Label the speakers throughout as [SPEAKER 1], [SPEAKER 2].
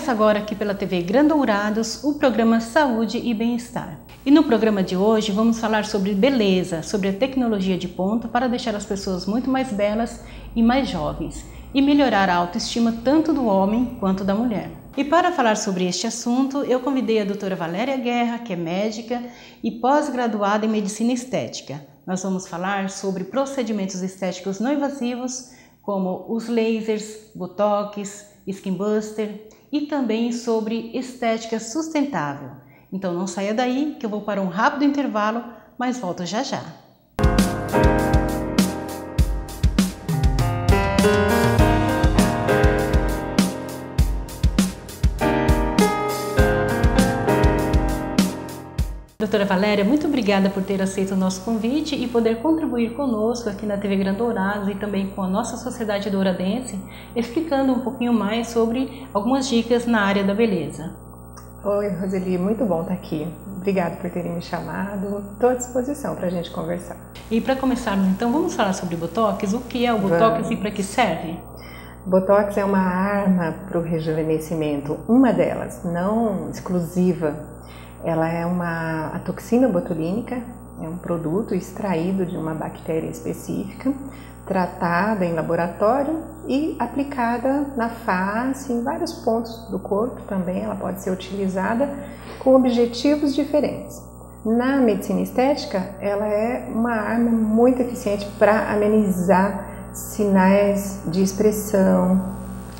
[SPEAKER 1] Começa agora aqui pela TV Grandourados o programa Saúde e Bem-Estar. E no programa de hoje vamos falar sobre beleza, sobre a tecnologia de ponta para deixar as pessoas muito mais belas e mais jovens e melhorar a autoestima tanto do homem quanto da mulher. E para falar sobre este assunto, eu convidei a doutora Valéria Guerra, que é médica e pós-graduada em Medicina Estética. Nós vamos falar sobre procedimentos estéticos não invasivos, como os lasers, botox, skin buster e também sobre estética sustentável. Então não saia daí que eu vou para um rápido intervalo, mas volto já já. Doutora Valéria, muito obrigada por ter aceito o nosso convite e poder contribuir conosco aqui na TV Grandourados e também com a nossa sociedade douradense, explicando um pouquinho mais sobre algumas dicas na área da beleza.
[SPEAKER 2] Oi, Roseli, muito bom estar aqui. Obrigada por terem me chamado. Estou à disposição para a gente conversar.
[SPEAKER 1] E para começarmos, então, vamos falar sobre Botox. O que é o Botox e para que serve?
[SPEAKER 2] Botox é uma arma para o rejuvenescimento, uma delas, não exclusiva. Ela é a toxina botulínica, é um produto extraído de uma bactéria específica, tratada em laboratório e aplicada na face, em vários pontos do corpo também. Ela pode ser utilizada com objetivos diferentes. Na medicina estética, ela é uma arma muito eficiente para amenizar sinais de expressão,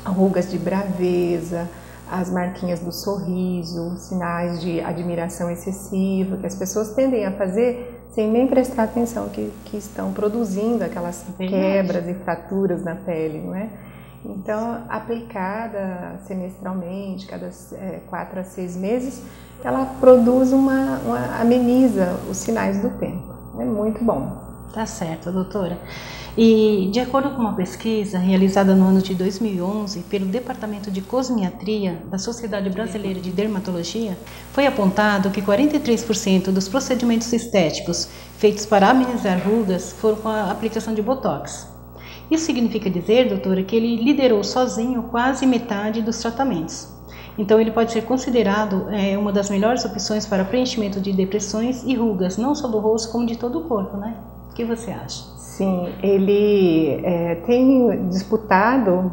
[SPEAKER 2] rugas de braveza, as marquinhas do sorriso, sinais de admiração excessiva, que as pessoas tendem a fazer sem nem prestar atenção que estão produzindo aquelas quebras e fraturas na pele, não é? Então, aplicada semestralmente, cada 4 a 6 meses, ela produz ameniza os sinais do tempo. É muito bom.
[SPEAKER 1] Tá certo, doutora. E de acordo com uma pesquisa realizada no ano de 2011 pelo Departamento de Cosmiatria da Sociedade Brasileira de Dermatologia, foi apontado que 43% dos procedimentos estéticos feitos para amenizar rugas foram com a aplicação de Botox. Isso significa dizer, doutora, que ele liderou sozinho quase metade dos tratamentos. Então ele pode ser considerado uma das melhores opções para preenchimento de depressões e rugas, não só do rosto como de todo o corpo, né? O que você acha?
[SPEAKER 2] Sim, ele tem disputado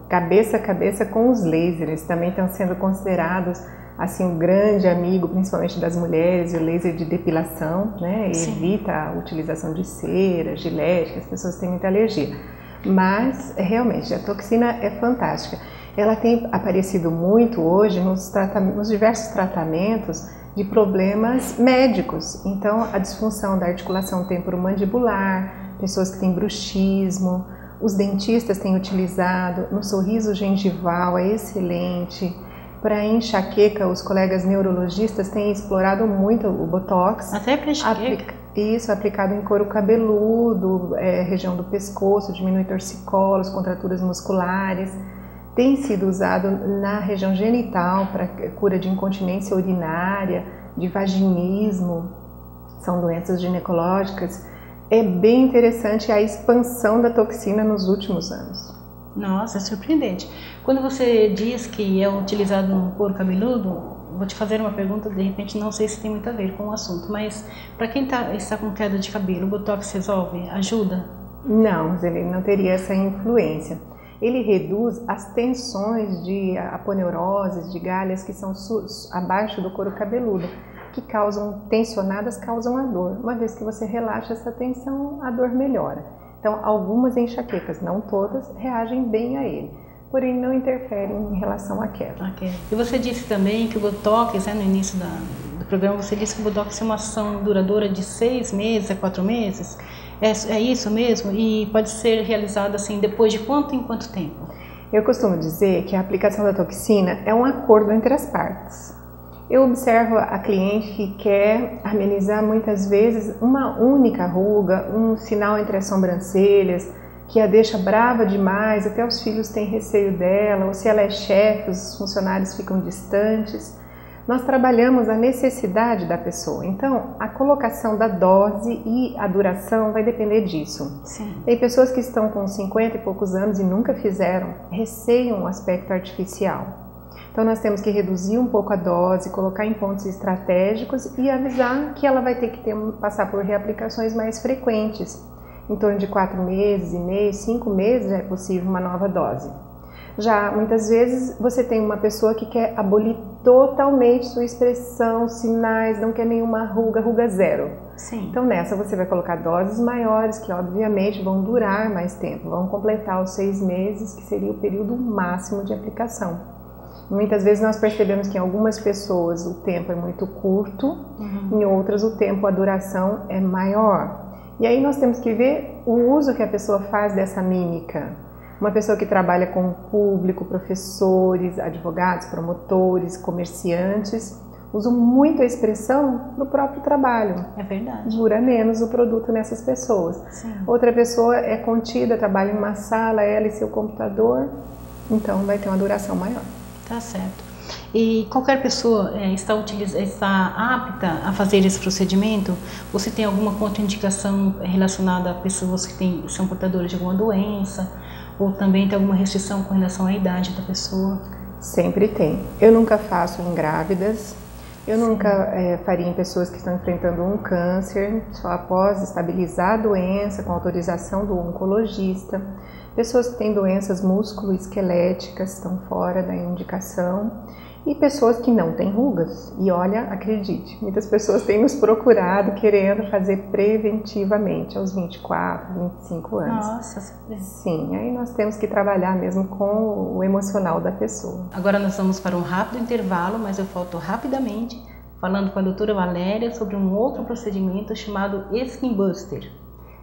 [SPEAKER 2] cabeça a cabeça com os lasers, também estão sendo considerados assim um grande amigo, principalmente das mulheres, o laser de depilação, né? Evita a utilização de cera, gilete, que as pessoas têm muita alergia. Mas realmente a toxina é fantástica. Ela tem aparecido muito hoje nos diversos tratamentos de problemas médicos. Então, a disfunção da articulação temporomandibular, pessoas que têm bruxismo, os dentistas têm utilizado, no sorriso gengival é excelente. Para enxaqueca, os colegas neurologistas têm explorado muito o Botox.
[SPEAKER 1] Até para enxaqueca?
[SPEAKER 2] Isso, aplicado em couro cabeludo, região do pescoço, diminui torcicolos, contraturas musculares. Tem sido usado na região genital para cura de incontinência urinária, de vaginismo, são doenças ginecológicas. É bem interessante a expansão da toxina nos últimos anos.
[SPEAKER 1] Nossa, é surpreendente. Quando você diz que é utilizado no couro cabeludo, vou te fazer uma pergunta, de repente não sei se tem muito a ver com o assunto, mas para quem está com queda de cabelo, o Botox resolve? Ajuda?
[SPEAKER 2] Não, ele não teria essa influência. Ele reduz as tensões de aponeuroses, de galhas que são abaixo do couro cabeludo, que tensionadas causam a dor. Uma vez que você relaxa essa tensão, a dor melhora. Então, algumas enxaquecas, não todas, reagem bem a ele, porém não interferem em relação à queda.
[SPEAKER 1] Okay. E você disse também que o Botox, no início do programa, você disse que o Botox é uma ação duradoura de 6 meses a 4 meses. É isso mesmo? E pode ser realizado assim depois de quanto em quanto tempo?
[SPEAKER 2] Eu costumo dizer que a aplicação da toxina é um acordo entre as partes. Eu observo a cliente que quer amenizar muitas vezes uma única ruga, um sinal entre as sobrancelhas, que a deixa brava demais, até os filhos têm receio dela, ou se ela é chefe, os funcionários ficam distantes. nós trabalhamos a necessidade da pessoa. Então, a colocação da dose e a duração vai depender disso.
[SPEAKER 1] Sim.
[SPEAKER 2] Tem pessoas que estão com 50 e poucos anos e nunca fizeram, receiam o aspecto artificial. Então, nós temos que reduzir um pouco a dose, colocar em pontos estratégicos e avisar que ela vai ter que passar por reaplicações mais frequentes. Em torno de 4 meses e meio, 5 meses é possível uma nova dose. Já, muitas vezes, você tem uma pessoa que quer abolir totalmente sua expressão, sinais, não quer nenhuma ruga zero.
[SPEAKER 1] Sim.
[SPEAKER 2] Então, nessa você vai colocar doses maiores, que obviamente vão durar mais tempo, vão completar os 6 meses, que seria o período máximo de aplicação. Muitas vezes nós percebemos que em algumas pessoas o tempo é muito curto, em outras o tempo, a duração é maior. E aí nós temos que ver o uso que a pessoa faz dessa mímica. Uma pessoa que trabalha com o público, professores, advogados, promotores, comerciantes, usam muito a expressão no próprio trabalho.
[SPEAKER 1] É verdade.
[SPEAKER 2] Dura menos o produto nessas pessoas.
[SPEAKER 1] Sim.
[SPEAKER 2] Outra pessoa é contida, trabalha em uma sala, ela e seu computador, então vai ter uma duração maior.
[SPEAKER 1] Tá certo. E qualquer pessoa está apta a fazer esse procedimento? Você tem alguma contraindicação relacionada a pessoas que são portadoras de alguma doença? Ou também tem alguma restrição com relação à idade da pessoa?
[SPEAKER 2] Sempre tem. Eu nunca faço em grávidas, eu nunca faria em pessoas que estão enfrentando um câncer, só após estabilizar a doença, com autorização do oncologista. Pessoas que têm doenças músculo-esqueléticas estão fora da indicação. E pessoas que não têm rugas. E olha, acredite, muitas pessoas têm nos procurado querendo fazer preventivamente aos 24, 25 anos.
[SPEAKER 1] Nossa,
[SPEAKER 2] sim, aí nós temos que trabalhar mesmo com o emocional da pessoa.
[SPEAKER 1] Agora nós vamos para um rápido intervalo, mas eu volto rapidamente falando com a doutora Valéria sobre um outro procedimento chamado Skin Buster.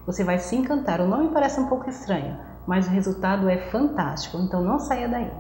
[SPEAKER 1] Você vai se encantar, o nome parece um pouco estranho, mas o resultado é fantástico, então não saia daí.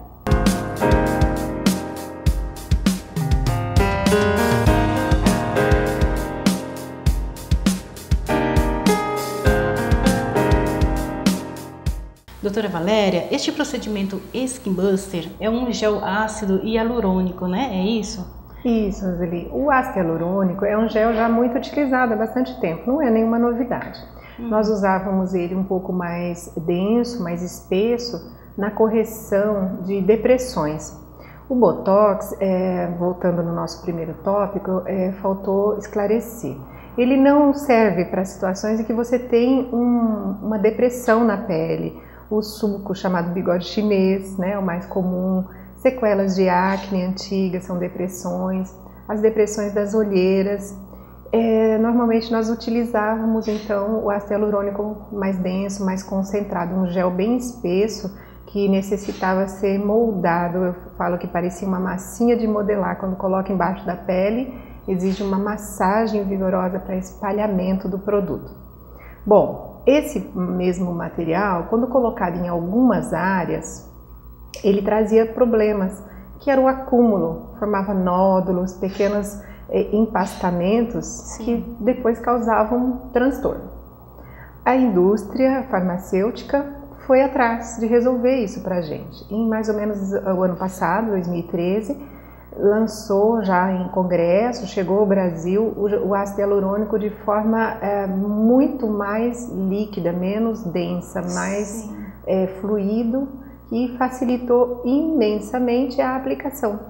[SPEAKER 1] Doutora Valéria, este procedimento Skin Buster é um gel ácido hialurônico, né? É isso?
[SPEAKER 2] Isso, Roseli. O ácido hialurônico é um gel já muito utilizado há bastante tempo, não é nenhuma novidade. Nós usávamos ele um pouco mais denso, mais espesso, na correção de depressões. O Botox, voltando no nosso primeiro tópico, faltou esclarecer. Ele não serve para situações em que você tem uma depressão na pele, o sulco chamado bigode chinês, né, o mais comum, sequelas de acne antigas, são depressões, as depressões das olheiras. Normalmente nós utilizávamos então o ácido hialurônico mais denso, mais concentrado, um gel bem espesso que necessitava ser moldado. Eu falo que parecia uma massinha de modelar, quando coloca embaixo da pele, exige uma massagem vigorosa para espalhamento do produto. Bom, esse mesmo material, quando colocado em algumas áreas, ele trazia problemas, que era o acúmulo, formava nódulos, pequenos empastamentos. Sim. Que depois causavam transtorno. A indústria farmacêutica foi atrás de resolver isso para a gente. Em mais ou menos o ano passado, 2013, lançou já em congresso, chegou ao Brasil o ácido hialurônico de forma muito mais líquida, menos densa, mais fluido, e facilitou imensamente a aplicação.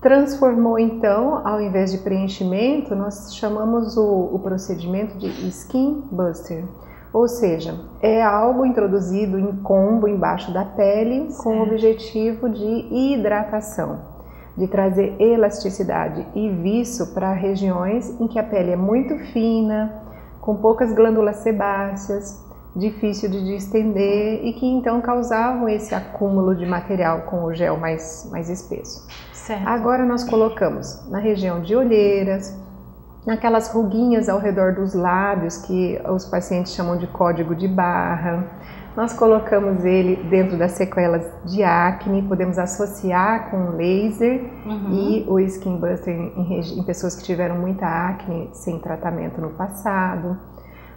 [SPEAKER 2] Transformou então, ao invés de preenchimento, nós chamamos o procedimento de Skin Buster. Ou seja, é algo introduzido em combo embaixo da pele com o objetivo de hidratação, de trazer elasticidade e viço para regiões em que a pele é muito fina, com poucas glândulas sebáceas, difícil de distender e que então causavam esse acúmulo de material com o gel mais espesso.
[SPEAKER 1] Certo.
[SPEAKER 2] Agora nós colocamos na região de olheiras, naquelas ruguinhas ao redor dos lábios que os pacientes chamam de código de barra. Nós colocamos ele dentro das sequelas de acne, podemos associar com laser e o Skin Buster em pessoas que tiveram muita acne sem tratamento no passado.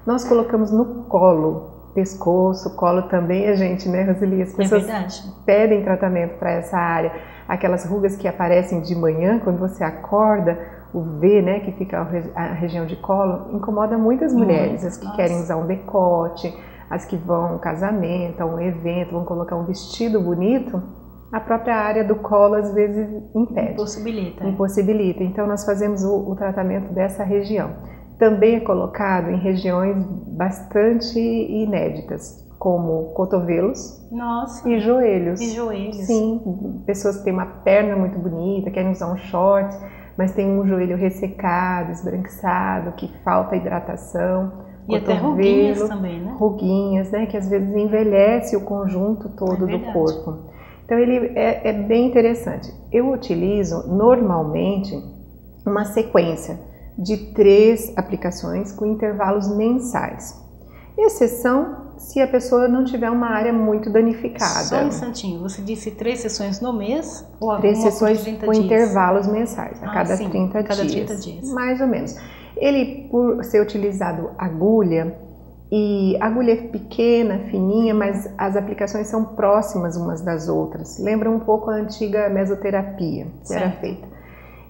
[SPEAKER 2] Nós colocamos no colo, pescoço, colo também, gente, né, Roseli? As pessoas pedem tratamento para essa área. aquelas rugas que aparecem de manhã quando você acorda, o V, né, que fica a região de colo, incomoda muitas mulheres, as que querem usar um decote, as que vão a um casamento, a um evento, vão colocar um vestido bonito, a própria área do colo às vezes impede.
[SPEAKER 1] Impossibilita.
[SPEAKER 2] Impossibilita. Então nós fazemos o tratamento dessa região. Também é colocado em regiões bastante inéditas, como cotovelos.
[SPEAKER 1] Nossa.
[SPEAKER 2] E joelhos.
[SPEAKER 1] E joelhos.
[SPEAKER 2] Sim, pessoas que têm uma perna muito bonita, querem usar um short, mas tem um joelho ressecado, esbranquiçado, que falta hidratação.
[SPEAKER 1] E até ruguinhas também, né?
[SPEAKER 2] Ruguinhas, né? Que às vezes envelhece o conjunto todo do corpo. Então ele é bem interessante. Eu utilizo normalmente uma sequência de 3 aplicações com intervalos mensais. Exceção se a pessoa não tiver uma área muito danificada.
[SPEAKER 1] Só um instantinho, você disse 3 sessões no mês? Ou
[SPEAKER 2] 3 sessões
[SPEAKER 1] 30
[SPEAKER 2] com
[SPEAKER 1] dias?
[SPEAKER 2] Intervalos mensais, a cada 30 dias.
[SPEAKER 1] Cada 30 dias.
[SPEAKER 2] Mais ou menos. Ele, por ser utilizado agulha, e agulha pequena, fininha, mas as aplicações são próximas umas das outras. Lembra um pouco a antiga mesoterapia que era feita.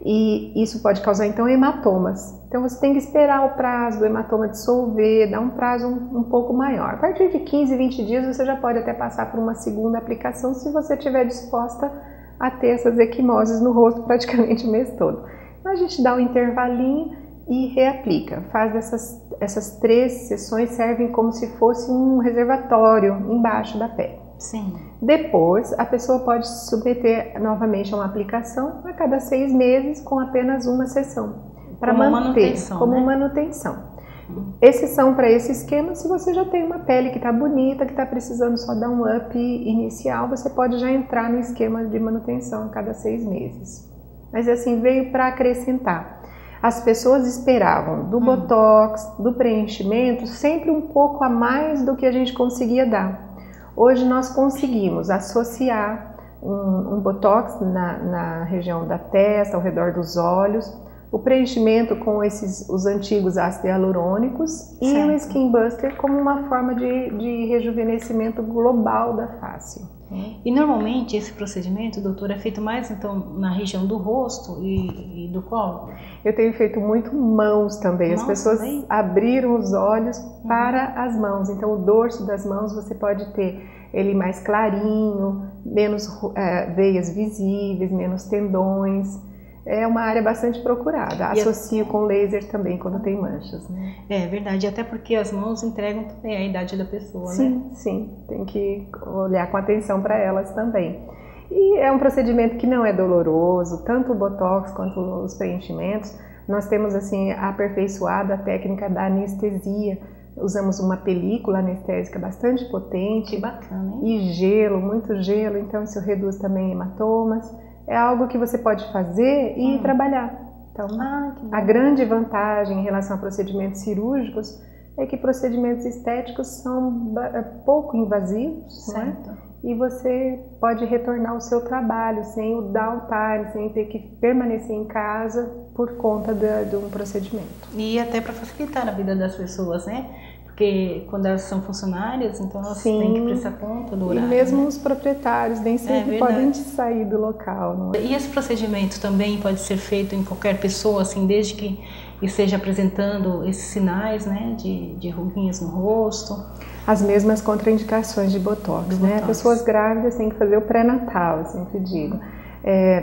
[SPEAKER 2] E isso pode causar então hematomas. Então você tem que esperar o prazo do hematoma dissolver, dar um prazo um pouco maior. A partir de 15, 20 dias você já pode até passar por uma segunda aplicação se você estiver disposta a ter essas equimoses no rosto praticamente o mês todo. Então a gente dá um intervalinho e reaplica. Faz essas 3 sessões, servem como se fosse um reservatório embaixo da pele.
[SPEAKER 1] Sim.
[SPEAKER 2] Depois, a pessoa pode se submeter novamente a uma aplicação a cada 6 meses com apenas uma sessão. Para manter, como manutenção. Exceção para esse esquema, se você já tem uma pele que está bonita, que está precisando só dar um up inicial, você pode já entrar no esquema de manutenção a cada 6 meses. Mas assim, veio para acrescentar. As pessoas esperavam do botox, do preenchimento, sempre um pouco a mais do que a gente conseguia dar. Hoje nós conseguimos associar um botox na região da testa, ao redor dos olhos, o preenchimento com os antigos ácidos hialurônicos e o Skin Buster como uma forma de rejuvenescimento global da face.
[SPEAKER 1] E normalmente esse procedimento, doutora, é feito mais então na região do rosto e do colo?
[SPEAKER 2] Eu tenho feito muito mãos também. As pessoas abriram os olhos para as mãos. Então o dorso das mãos você pode ter ele mais clarinho, menos veias visíveis, menos tendões. É uma área bastante procurada. Associo com laser também quando tem manchas. Né?
[SPEAKER 1] É verdade, até porque as mãos entregam também a idade da pessoa,
[SPEAKER 2] sim,
[SPEAKER 1] né?
[SPEAKER 2] Sim, tem que olhar com atenção para elas também. E é um procedimento que não é doloroso, tanto o botox quanto os preenchimentos. Nós temos assim aperfeiçoado a técnica da anestesia. Usamos uma película anestésica bastante potente.
[SPEAKER 1] Que bacana, hein?
[SPEAKER 2] E gelo, muito gelo, então isso reduz também hematomas. É algo que você pode fazer e trabalhar. Então, a grande vantagem em relação a procedimentos cirúrgicos é que procedimentos estéticos são pouco invasivos, certo? Né? E você pode retornar ao seu trabalho sem o downtime, sem ter que permanecer em casa por conta de um procedimento.
[SPEAKER 1] E até para facilitar a vida das pessoas, né? Porque quando elas são funcionárias, então elas têm que prestar conta do horário.
[SPEAKER 2] E mesmo
[SPEAKER 1] né?
[SPEAKER 2] Os proprietários nem sempre podem sair do local. Não é?
[SPEAKER 1] E esse procedimento também pode ser feito em qualquer pessoa, assim, desde que esteja apresentando esses sinais, né, de ruguinhas no rosto?
[SPEAKER 2] As mesmas contraindicações de botox, né? Pessoas grávidas têm que fazer o pré-natal, eu sempre digo.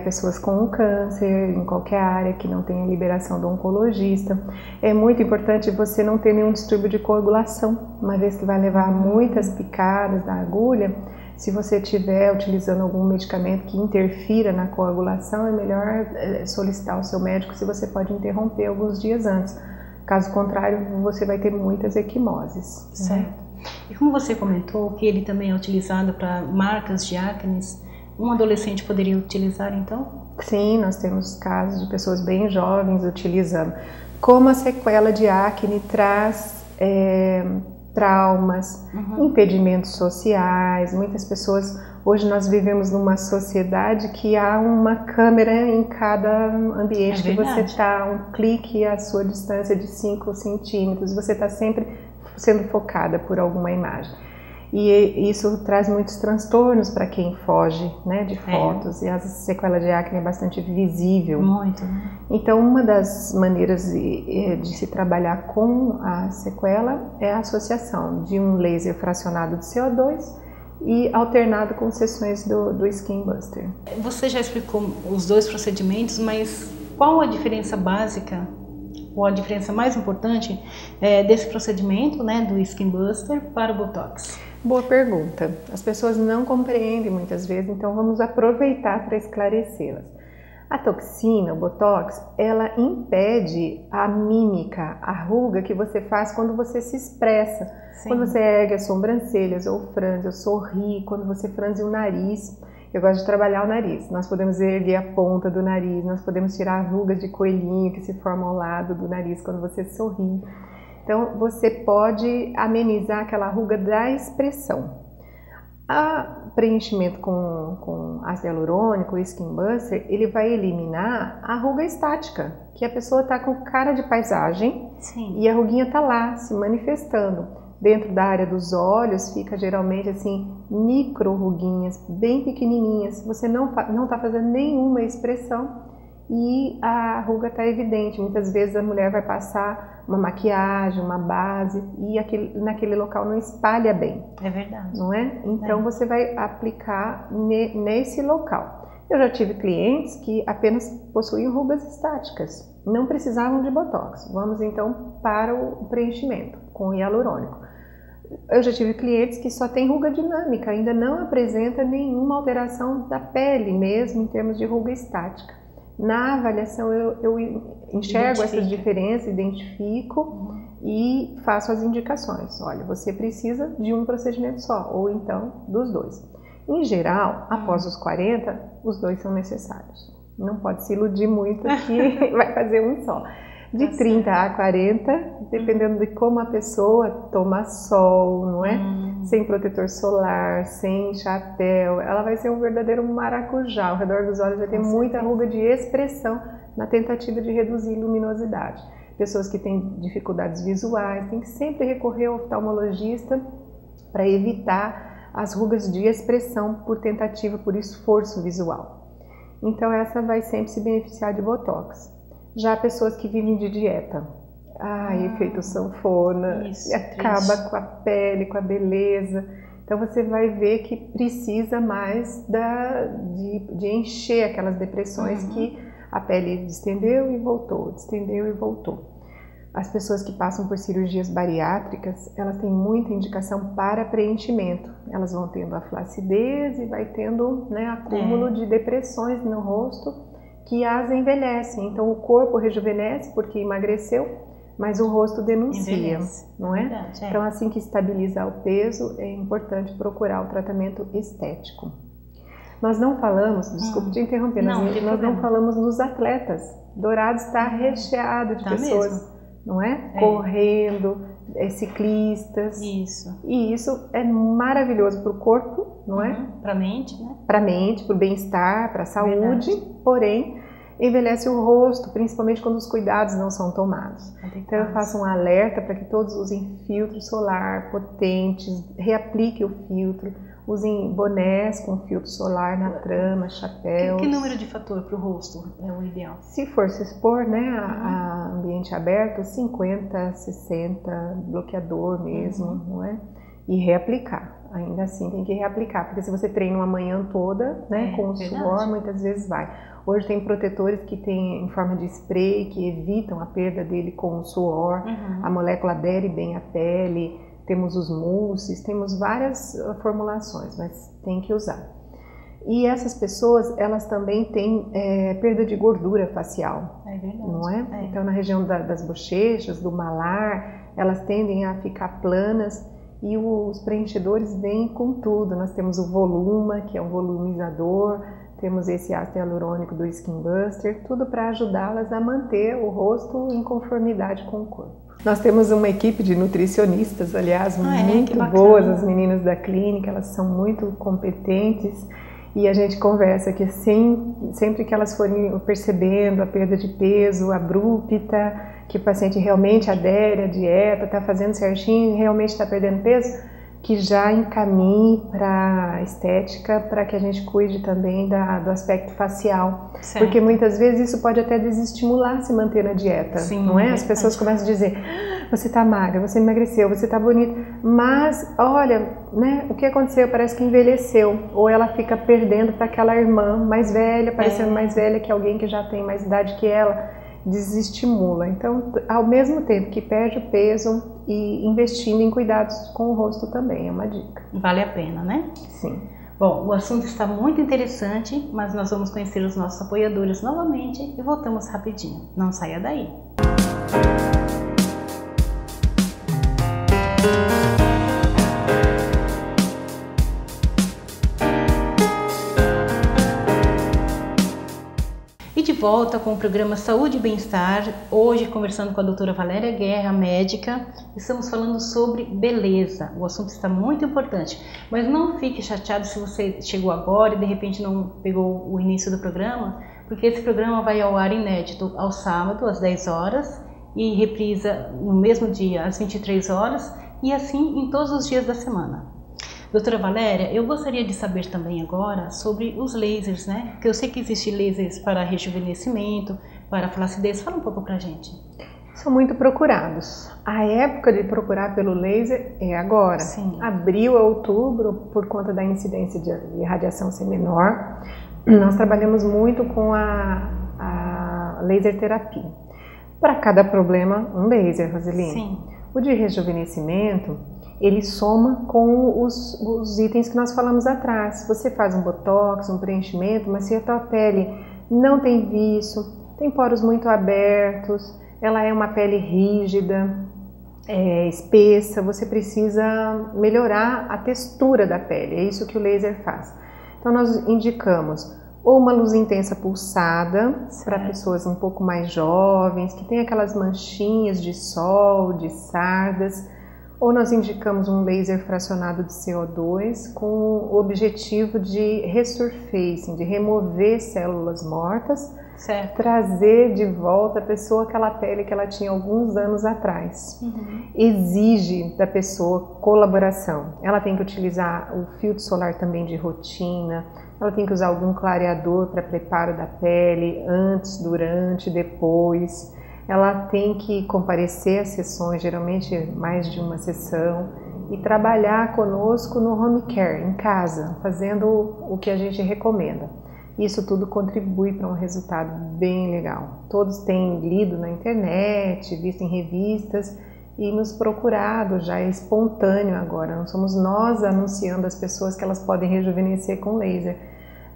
[SPEAKER 2] Pessoas com câncer, em qualquer área que não tenha liberação do oncologista. É muito importante você não ter nenhum distúrbio de coagulação, uma vez que vai levar muitas picadas da agulha. Se você estiver utilizando algum medicamento que interfira na coagulação, é melhor solicitar ao seu médico se você pode interromper alguns dias antes. Caso contrário, você vai ter muitas equimoses.
[SPEAKER 1] Certo. Né? E como você comentou que ele também é utilizado para marcas de acne, um adolescente poderia utilizar então?
[SPEAKER 2] Sim, nós temos casos de pessoas bem jovens utilizando. Como a sequela de acne traz traumas, impedimentos sociais, muitas pessoas, hoje nós vivemos numa sociedade que há uma câmera em cada ambiente que você está, um clique à sua distância de 5 centímetros, você está sempre sendo focada por alguma imagem. E isso traz muitos transtornos para quem foge, né, de fotos, e a sequela de acne é bastante visível.
[SPEAKER 1] Muito, né?
[SPEAKER 2] Então, uma das maneiras de se trabalhar com a sequela é a associação de um laser fracionado de CO2 e alternado com sessões do Skin Buster.
[SPEAKER 1] Você já explicou os dois procedimentos, mas qual a diferença básica ou a diferença mais importante desse procedimento, né, do Skin Buster para o Botox?
[SPEAKER 2] Boa pergunta. As pessoas não compreendem muitas vezes, então vamos aproveitar para esclarecê-las. A toxina, o Botox, ela impede a mímica, a ruga que você faz quando você se expressa. Sim. Quando você ergue as sobrancelhas, ou franze, ou sorri, quando você franze o nariz. Eu gosto de trabalhar o nariz. Nós podemos erguer a ponta do nariz, nós podemos tirar rugas de coelhinho que se formam ao lado do nariz quando você sorri. Então, você pode amenizar aquela ruga da expressão. O preenchimento com ácido hialurônico, o Skin Buster, ele vai eliminar a ruga estática, que a pessoa está com cara de paisagem. Sim. E a ruguinha está lá, se manifestando. Dentro da área dos olhos fica geralmente assim, micro ruguinhas, bem pequenininhas. Você não está fazendo nenhuma expressão e a ruga está evidente. Muitas vezes a mulher vai passar uma maquiagem, uma base e naquele local não espalha bem.
[SPEAKER 1] É verdade.
[SPEAKER 2] Não é? Então você vai aplicar nesse local. Eu já tive clientes que apenas possuíam rugas estáticas, não precisavam de Botox. Vamos então para o preenchimento com hialurônico. Eu já tive clientes que só tem ruga dinâmica, ainda não apresenta nenhuma alteração da pele mesmo em termos de ruga estática. Na avaliação eu enxergo essas diferenças, identifico e faço as indicações. Olha, você precisa de um procedimento só, ou então dos dois. Em geral, após os 40, os dois são necessários. Não pode se iludir muito que vai fazer um só. De 30 a 40, dependendo de como a pessoa toma sol, não é? Sem protetor solar, sem chapéu, ela vai ser um verdadeiro maracujá. Ao redor dos olhos vai ter muita ruga de expressão na tentativa de reduzir luminosidade. Pessoas que têm dificuldades visuais têm que sempre recorrer ao oftalmologista para evitar as rugas de expressão por tentativa, por esforço visual. Então essa vai sempre se beneficiar de Botox. Já pessoas que vivem de dieta, efeito sanfona,
[SPEAKER 1] isso,
[SPEAKER 2] acaba com a pele, com a beleza. Então você vai ver que precisa mais de encher aquelas depressões que a pele distendeu e voltou, distendeu e voltou. As pessoas que passam por cirurgias bariátricas, elas têm muita indicação para preenchimento. Elas vão tendo a flacidez e vai tendo, né, acúmulo de depressões no rosto que as envelhecem. Então o corpo rejuvenesce porque emagreceu, mas o rosto denuncia, envelhece, não é? Verdade, Então assim que estabilizar o peso, é importante procurar o tratamento estético. Nós não falamos, desculpe te interromper, nós não falamos nos atletas. Dourados está recheado de pessoas, mesmo. Não é? Correndo, ciclistas.
[SPEAKER 1] Isso.
[SPEAKER 2] E isso é maravilhoso para o corpo, não é?
[SPEAKER 1] Para a mente, né?
[SPEAKER 2] Para a mente, para o bem-estar, para a saúde, porém envelhece o rosto, principalmente quando os cuidados não são tomados. Então eu faço um alerta para que todos usem filtro solar potentes, reapliquem o filtro, usem bonés com filtro solar na trama, chapéus.
[SPEAKER 1] Que número de fator para o rosto é o ideal?
[SPEAKER 2] Se for se expor, né, a ambiente aberto, 50, 60, bloqueador mesmo, não é? E reaplicar. Ainda assim tem que reaplicar, porque se você treina uma manhã toda, né, com o suor, muitas vezes vai. Hoje tem protetores que tem em forma de spray, que evitam a perda dele com o suor, a molécula adere bem à pele, temos os mousses, temos várias formulações, mas tem que usar. E essas pessoas, elas também têm perda de gordura facial, não é? Então na região das bochechas, do malar, elas tendem a ficar planas. E os preenchedores vêm com tudo. Nós temos o Voluma, que é um volumizador, temos esse ácido hialurônico do Skin Buster, tudo para ajudá-las a manter o rosto em conformidade com o corpo. Nós temos uma equipe de nutricionistas, aliás, muito boas, as meninas da clínica, elas são muito competentes e a gente conversa que sempre que elas forem percebendo a perda de peso abrupta, que o paciente realmente adere à dieta, está fazendo certinho e realmente está perdendo peso, que já encaminhe para a estética, para que a gente cuide também do aspecto facial. Certo. Porque muitas vezes isso pode até desestimular se manter na dieta, sim, não é? As pessoas começam a dizer, você está magra, você emagreceu, você está bonita, mas olha, né, o que aconteceu? Parece que envelheceu, ou ela fica perdendo para aquela irmã mais velha, parecendo mais velha que alguém que já tem mais idade que ela, desestimula. Então, ao mesmo tempo que perde o peso e investindo em cuidados com o rosto também, é uma dica.
[SPEAKER 1] Vale a pena, né?
[SPEAKER 2] Sim.
[SPEAKER 1] Bom, o assunto está muito interessante, mas nós vamos conhecer os nossos apoiadores novamente e voltamos rapidinho. Não saia daí! E de volta com o programa Saúde e Bem-Estar, hoje conversando com a doutora Valéria Guerra, médica, estamos falando sobre beleza. O assunto está muito importante, mas não fique chateado se você chegou agora e de repente não pegou o início do programa, porque esse programa vai ao ar inédito ao sábado às 10 horas e reprisa no mesmo dia às 23 horas e assim em todos os dias da semana. Doutora Valéria, eu gostaria de saber também agora sobre os lasers, né? Porque eu sei que existem lasers para rejuvenescimento, para flacidez. Fala um pouco pra gente.
[SPEAKER 2] São muito procurados. A época de procurar pelo laser é agora.
[SPEAKER 1] Sim.
[SPEAKER 2] Abril a outubro, por conta da incidência de radiação ser menor, nós trabalhamos muito com a laser terapia. Para cada problema, um laser, Roseline.
[SPEAKER 1] Sim.
[SPEAKER 2] O de rejuvenescimento, ele soma com os itens que nós falamos atrás. Você faz um botox, um preenchimento, mas se a tua pele não tem viço, tem poros muito abertos, ela é uma pele rígida, espessa, você precisa melhorar a textura da pele, é isso que o laser faz. Então nós indicamos ou uma luz intensa pulsada para pessoas um pouco mais jovens, que tem aquelas manchinhas de sol, de sardas, ou nós indicamos um laser fracionado de CO2 com o objetivo de resurfacing, de remover células mortas, trazer de volta a pessoa aquela pele que ela tinha alguns anos atrás. Exige da pessoa colaboração. Ela tem que utilizar o filtro solar também de rotina, ela tem que usar algum clareador para preparo da pele, antes, durante, depois. Ela tem que comparecer às sessões, geralmente mais de uma sessão, e trabalhar conosco no home care, em casa, fazendo o que a gente recomenda. Isso tudo contribui para um resultado bem legal. Todos têm lido na internet, visto em revistas e nos procurado, já é espontâneo agora. Não somos nós anunciando às pessoas que elas podem rejuvenescer com laser.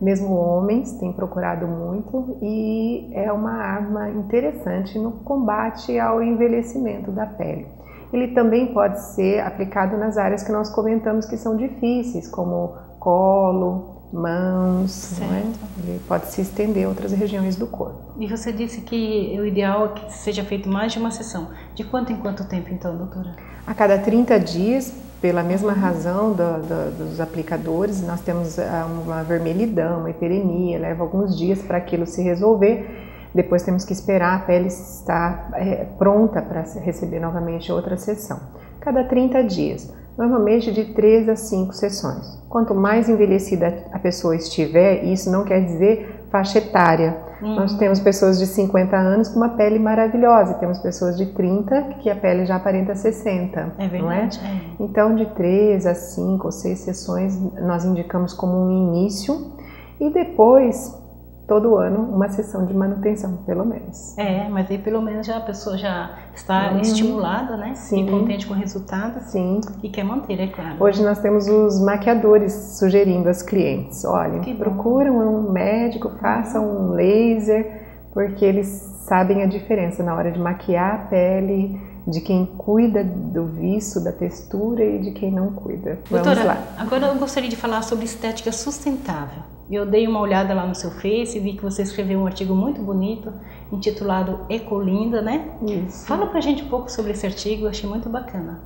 [SPEAKER 2] Mesmo homens têm procurado muito e é uma arma interessante no combate ao envelhecimento da pele. Ele também pode ser aplicado nas áreas que nós comentamos que são difíceis, como colo, mãos, não é? Ele pode se estender a outras regiões do corpo.
[SPEAKER 1] E você disse que o ideal é que seja feito mais de uma sessão. De quanto em quanto tempo então, doutora?
[SPEAKER 2] A cada 30 dias, pela mesma razão dos aplicadores, nós temos uma vermelhidão, uma hiperemia, leva alguns dias para aquilo se resolver. Depois temos que esperar a pele estar pronta para receber novamente outra sessão. Cada 30 dias, normalmente de 3 a 5 sessões. Quanto mais envelhecida a pessoa estiver, isso não quer dizer faixa etária. Nós temos pessoas de 50 anos com uma pele maravilhosa, temos pessoas de 30 que a pele já aparenta 60,
[SPEAKER 1] é verdade,
[SPEAKER 2] não é? Então de 3 a 5 ou 6 sessões nós indicamos como um início e depois, todo ano, uma sessão de manutenção, pelo menos.
[SPEAKER 1] Mas aí pelo menos a pessoa já está estimulada, né?
[SPEAKER 2] Sim.
[SPEAKER 1] E contente com o resultado.
[SPEAKER 2] Sim.
[SPEAKER 1] E quer manter, é claro.
[SPEAKER 2] Hoje nós temos os maquiadores sugerindo às clientes, olha, procuram um médico, façam um laser, porque eles sabem a diferença na hora de maquiar a pele, de quem cuida do viço, da textura e de quem não cuida.
[SPEAKER 1] Doutora,
[SPEAKER 2] vamos lá.
[SPEAKER 1] Agora eu gostaria de falar sobre estética sustentável. Eu dei uma olhada lá no seu Face e vi que você escreveu um artigo muito bonito, intitulado Ecolinda, né?
[SPEAKER 2] Isso.
[SPEAKER 1] Fala pra gente um pouco sobre esse artigo, eu achei muito bacana.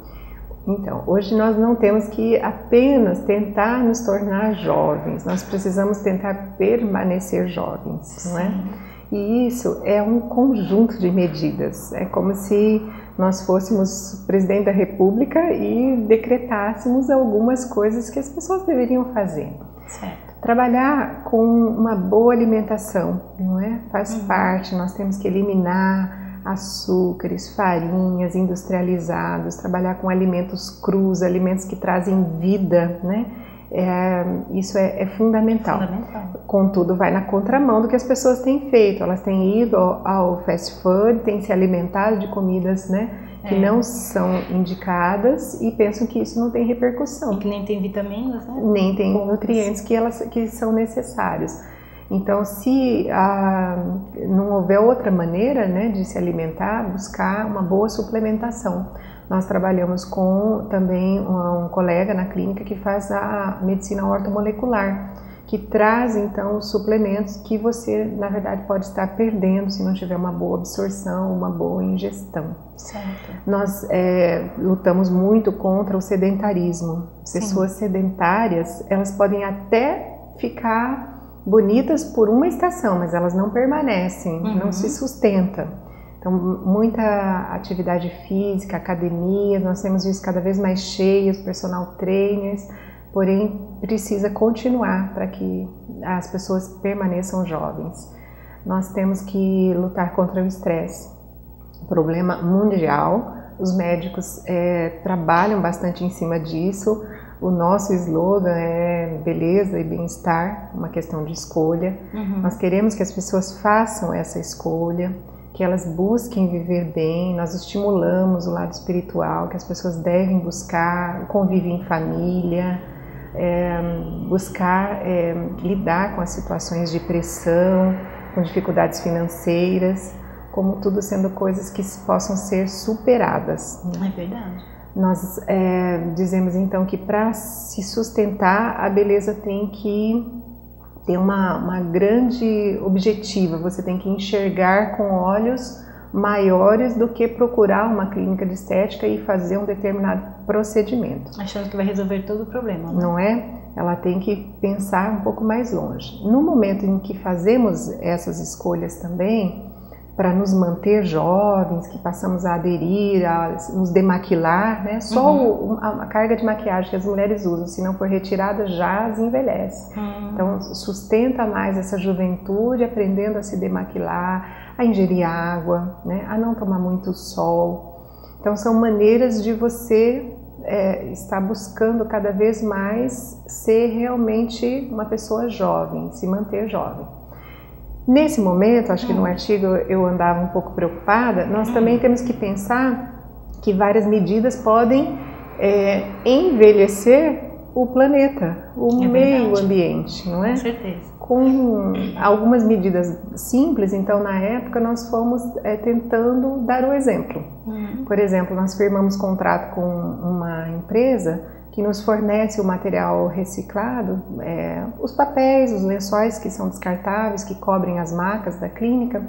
[SPEAKER 2] Então, hoje nós não temos que apenas tentar nos tornar jovens, nós precisamos tentar permanecer jovens, não é? E isso é um conjunto de medidas, é como se nós fôssemos presidente da República e decretássemos algumas coisas que as pessoas deveriam fazer.
[SPEAKER 1] Certo.
[SPEAKER 2] Trabalhar com uma boa alimentação, não é? Faz parte, nós temos que eliminar açúcares, farinhas industrializados, trabalhar com alimentos crus, alimentos que trazem vida, né? Isso é fundamental. Contudo, vai na contramão do que as pessoas têm feito. Elas têm ido ao fast food, têm se alimentado de comidas, né, que não são indicadas e pensam que isso não tem repercussão.
[SPEAKER 1] E que nem tem vitaminas, né?
[SPEAKER 2] Nem tem nutrientes que são necessários. Então, se não houver outra maneira, né, de se alimentar, buscar uma boa suplementação. Nós trabalhamos com também um colega na clínica que faz a medicina ortomolecular, que traz então os suplementos que você, na verdade, pode estar perdendo se não tiver uma boa absorção, uma boa ingestão.
[SPEAKER 1] Certo.
[SPEAKER 2] Nós lutamos muito contra o sedentarismo.
[SPEAKER 1] Sim.
[SPEAKER 2] Pessoas sedentárias, elas podem até ficar bonitas por uma estação, mas elas não permanecem, não se sustentam. Então, muita atividade física, academias, nós temos visto cada vez mais cheios, personal trainers, porém precisa continuar para que as pessoas permaneçam jovens. Nós temos que lutar contra o estresse, problema mundial. Os médicos trabalham bastante em cima disso. O nosso slogan é beleza e bem-estar, uma questão de escolha. Nós queremos que as pessoas façam essa escolha, que elas busquem viver bem. Nós estimulamos o lado espiritual, que as pessoas devem buscar o convívio em família, buscar lidar com as situações de pressão, com dificuldades financeiras, como tudo sendo coisas que possam ser superadas.
[SPEAKER 1] É verdade.
[SPEAKER 2] Nós dizemos então que para se sustentar, a beleza tem que ter uma grande objetiva, você tem que enxergar com olhos maiores do que procurar uma clínica de estética e fazer um determinado procedimento.
[SPEAKER 1] Achando que vai resolver todo o problema, né?
[SPEAKER 2] Não é? Ela tem que pensar um pouco mais longe. No momento em que fazemos essas escolhas também, para nos manter jovens, que passamos a aderir, a nos demaquilar, né? Só a carga de maquiagem que as mulheres usam, se não for retirada, já as envelhece. Então, sustenta mais essa juventude, aprendendo a se demaquilar, a ingerir água, né? A não tomar muito sol. Então, são maneiras de você estar buscando cada vez mais ser realmente uma pessoa jovem, se manter jovem. Nesse momento, acho que no artigo eu andava um pouco preocupada, nós também temos que pensar que várias medidas podem envelhecer o planeta, o meio ambiente, não é?
[SPEAKER 1] Com certeza.
[SPEAKER 2] Com algumas medidas simples, então na época nós fomos tentando dar o exemplo. Por exemplo, nós firmamos contrato com uma empresa que nos fornece o material reciclado, os papéis, os lençóis que são descartáveis, que cobrem as macas da clínica,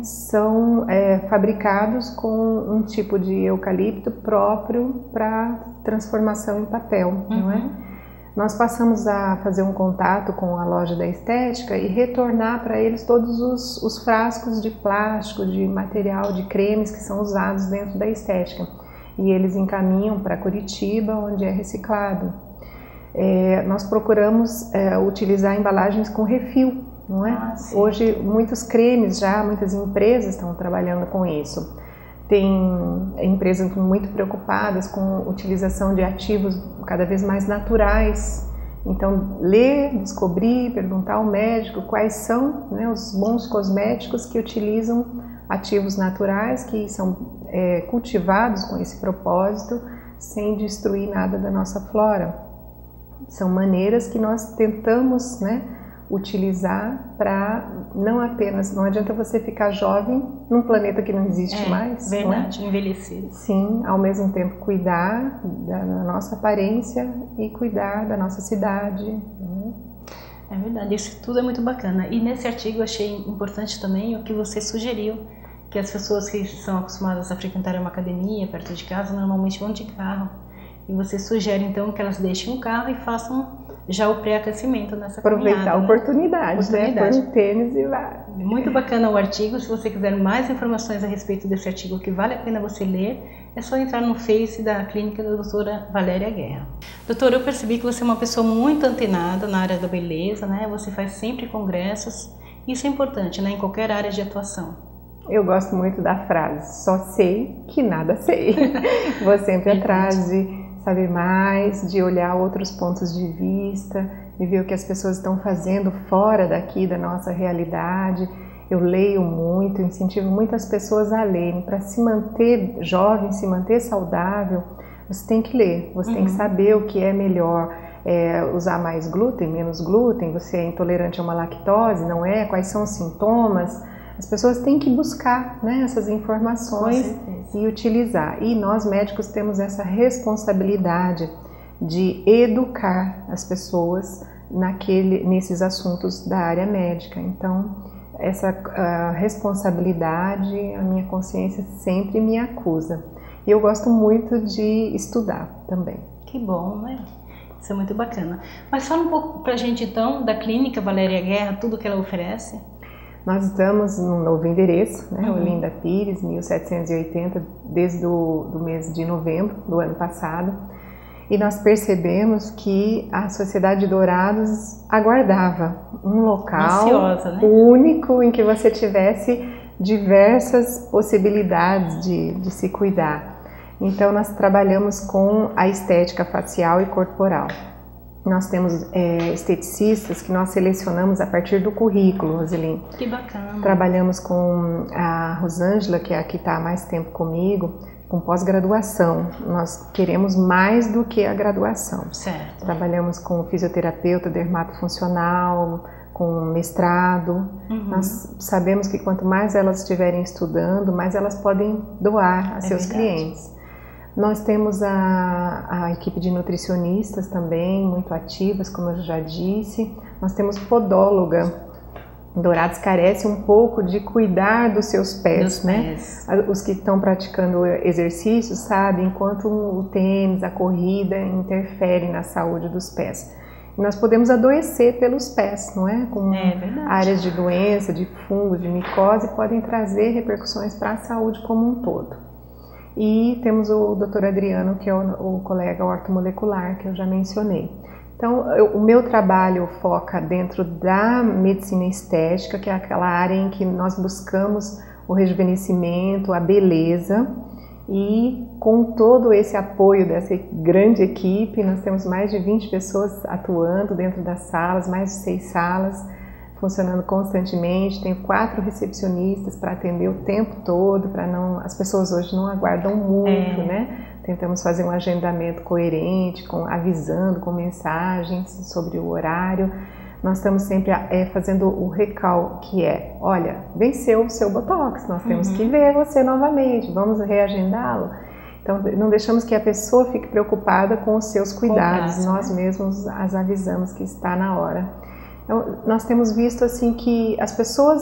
[SPEAKER 2] são fabricados com um tipo de eucalipto próprio para transformação em papel, não é? Nós passamos a fazer um contato com a loja da estética e retornar para eles todos os frascos de plástico, de material, de cremes que são usados dentro da estética. E eles encaminham para Curitiba, onde é reciclado. Nós procuramos utilizar embalagens com refil, não é? Hoje, muitos cremes muitas empresas estão trabalhando com isso. Tem empresas muito preocupadas com a utilização de ativos cada vez mais naturais. Então, ler, descobrir, perguntar ao médico quais são, né, os bons cosméticos que utilizam ativos naturais, que são cultivados com esse propósito, sem destruir nada da nossa flora. São maneiras que nós tentamos, né, utilizar para não adianta você ficar jovem num planeta que não existe mais.
[SPEAKER 1] Verdade,
[SPEAKER 2] não é?
[SPEAKER 1] envelhecer.
[SPEAKER 2] Sim, ao mesmo tempo cuidar da nossa aparência e cuidar da nossa cidade.
[SPEAKER 1] É verdade, isso tudo é muito bacana. E nesse artigo eu achei importante também o que você sugeriu, que as pessoas que são acostumadas a frequentar uma academia perto de casa normalmente vão de carro. E você sugere então que elas deixem o carro e façam já o pré-aquecimento nessa
[SPEAKER 2] aproveitar
[SPEAKER 1] caminhada,
[SPEAKER 2] a oportunidade, né? Põe um tênis e vai.
[SPEAKER 1] Muito bacana o artigo. Se você quiser mais informações a respeito desse artigo, que vale a pena você ler, é só entrar no Face da clínica da doutora Valéria Guerra. Doutora, eu percebi que você é uma pessoa muito antenada na área da beleza, né? Você faz sempre congressos. Isso é importante, né? Em qualquer área de atuação.
[SPEAKER 2] Eu gosto muito da frase, só sei que nada sei. Vou sempre atrás de saber mais, de olhar outros pontos de vista, de ver o que as pessoas estão fazendo fora daqui da nossa realidade. Eu leio muito, incentivo muitas pessoas a lerem. Para se manter jovem, se manter saudável, você tem que ler, você tem que saber o que é melhor. Usar mais glúten, menos glúten, você é intolerante a uma lactose, não é? Quais são os sintomas? As pessoas têm que buscar, né, essas informações e utilizar. E nós médicos temos essa responsabilidade de educar as pessoas nesses assuntos da área médica. Então, essa responsabilidade, a minha consciência sempre me acusa. E eu gosto muito de estudar também.
[SPEAKER 1] Que bom, né? Isso é muito bacana. Mas fala um pouco pra gente então da Clínica Valéria Guerra, tudo que ela oferece.
[SPEAKER 2] Nós estamos num novo endereço, né? Olinda Pires, 1780, desde o mês de novembro do ano passado. E nós percebemos que a Sociedade de Dourados aguardava um local
[SPEAKER 1] ansiosa, né?
[SPEAKER 2] único em que você tivesse diversas possibilidades de se cuidar. Então nós trabalhamos com a estética facial e corporal. Nós temos esteticistas que nós selecionamos a partir do currículo, Roseli.
[SPEAKER 1] Que bacana.
[SPEAKER 2] Trabalhamos com a Rosângela, que é a que está há mais tempo comigo, com pós-graduação. Nós queremos mais do que a graduação.
[SPEAKER 1] Certo.
[SPEAKER 2] Trabalhamos com fisioterapeuta, dermatofuncional, com mestrado. Nós sabemos que quanto mais elas estiverem estudando, mais elas podem doar a seus clientes. Nós temos a equipe de nutricionistas também, muito ativas, como eu já disse. Nós temos podóloga. Dourados carece um pouco de cuidar dos seus pés, né? Os que estão praticando exercícios sabem quanto o tênis, a corrida interferem na saúde dos pés. E nós podemos adoecer pelos pés, não é? Com áreas de doença, de fungo, de micose, podem trazer repercussões para a saúde como um todo. E temos o Dr. Adriano, que é o colega ortomolecular, que eu já mencionei. Então, o meu trabalho foca dentro da medicina estética, que é aquela área em que nós buscamos o rejuvenescimento, a beleza, e com todo esse apoio dessa grande equipe, nós temos mais de 20 pessoas atuando dentro das salas, mais de 6 salas, funcionando constantemente. Tenho 4 recepcionistas para atender o tempo todo, para não, as pessoas hoje não aguardam muito, né? Tentamos fazer um agendamento coerente, avisando com mensagens sobre o horário. Nós estamos sempre fazendo o recall, que é, olha, venceu o seu Botox, nós temos que ver você novamente, vamos reagendá-lo. Então, não deixamos que a pessoa fique preocupada com os seus cuidados, nós mesmos as avisamos que está na hora. Então, nós temos visto assim que as pessoas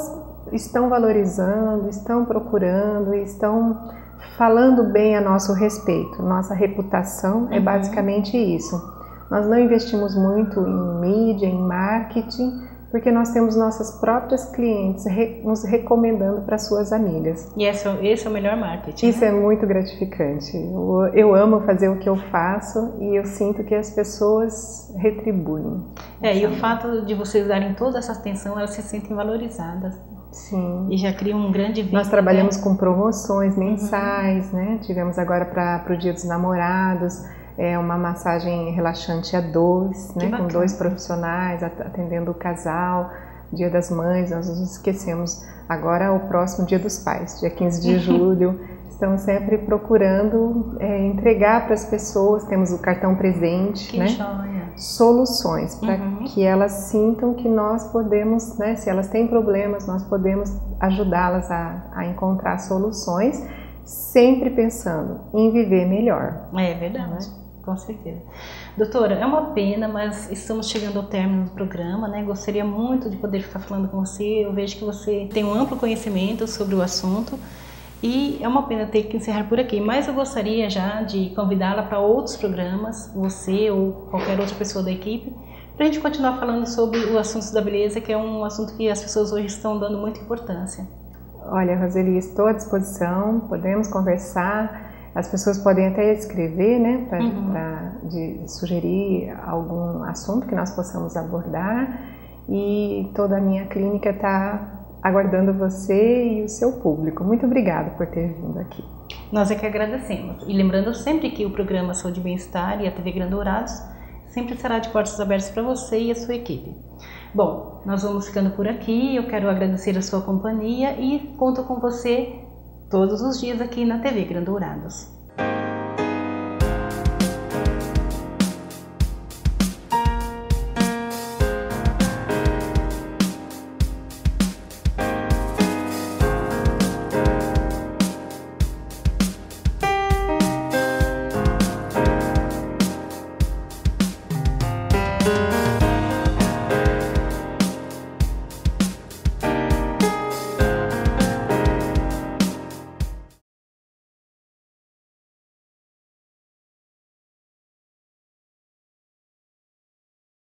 [SPEAKER 2] estão valorizando, estão procurando, estão falando bem a nosso respeito. Nossa reputação é basicamente isso. Nós não investimos muito em mídia, em marketing, porque nós temos nossas próprias clientes nos recomendando para suas amigas.
[SPEAKER 1] E esse é o melhor marketing,
[SPEAKER 2] Isso é muito gratificante. Eu amo fazer o que eu faço e eu sinto que as pessoas retribuem.
[SPEAKER 1] E o fato de vocês darem toda essa atenção, elas se sentem valorizadas.
[SPEAKER 2] Sim.
[SPEAKER 1] E já criam um grande vínculo.
[SPEAKER 2] Nós trabalhamos com promoções mensais, né? Tivemos agora para o Dia dos Namorados, uma massagem relaxante a 2, né? Com 2 profissionais atendendo o casal. Dia das Mães, nós nos esquecemos. Agora o próximo Dia dos Pais, dia 15 de julho. Estamos sempre procurando entregar para as pessoas, temos o cartão presente, né? Soluções, para que elas sintam que nós podemos, né? Se elas têm problemas, nós podemos ajudá-las a encontrar soluções, sempre pensando em viver melhor.
[SPEAKER 1] É verdade. Né? Com certeza. Doutora, é uma pena, mas estamos chegando ao término do programa, né? Gostaria muito de poder ficar falando com você. Eu vejo que você tem um amplo conhecimento sobre o assunto e é uma pena ter que encerrar por aqui. Mas eu gostaria já de convidá-la para outros programas, você ou qualquer outra pessoa da equipe, para a gente continuar falando sobre o assunto da beleza, que é um assunto que as pessoas hoje estão dando muita importância.
[SPEAKER 2] Olha, Roseli, estou à disposição, podemos conversar, as pessoas podem até escrever, né, para sugerir algum assunto que nós possamos abordar, e toda a minha clínica está aguardando você e o seu público. Muito obrigada por ter vindo aqui.
[SPEAKER 1] Nós é que agradecemos. E lembrando sempre que o programa Saúde e Bem-Estar e a TV Grande Dourados sempre será de portas abertas para você e a sua equipe. Bom, nós vamos ficando por aqui. Eu quero agradecer a sua companhia e conto com você todos os dias aqui na TV Grande Dourados.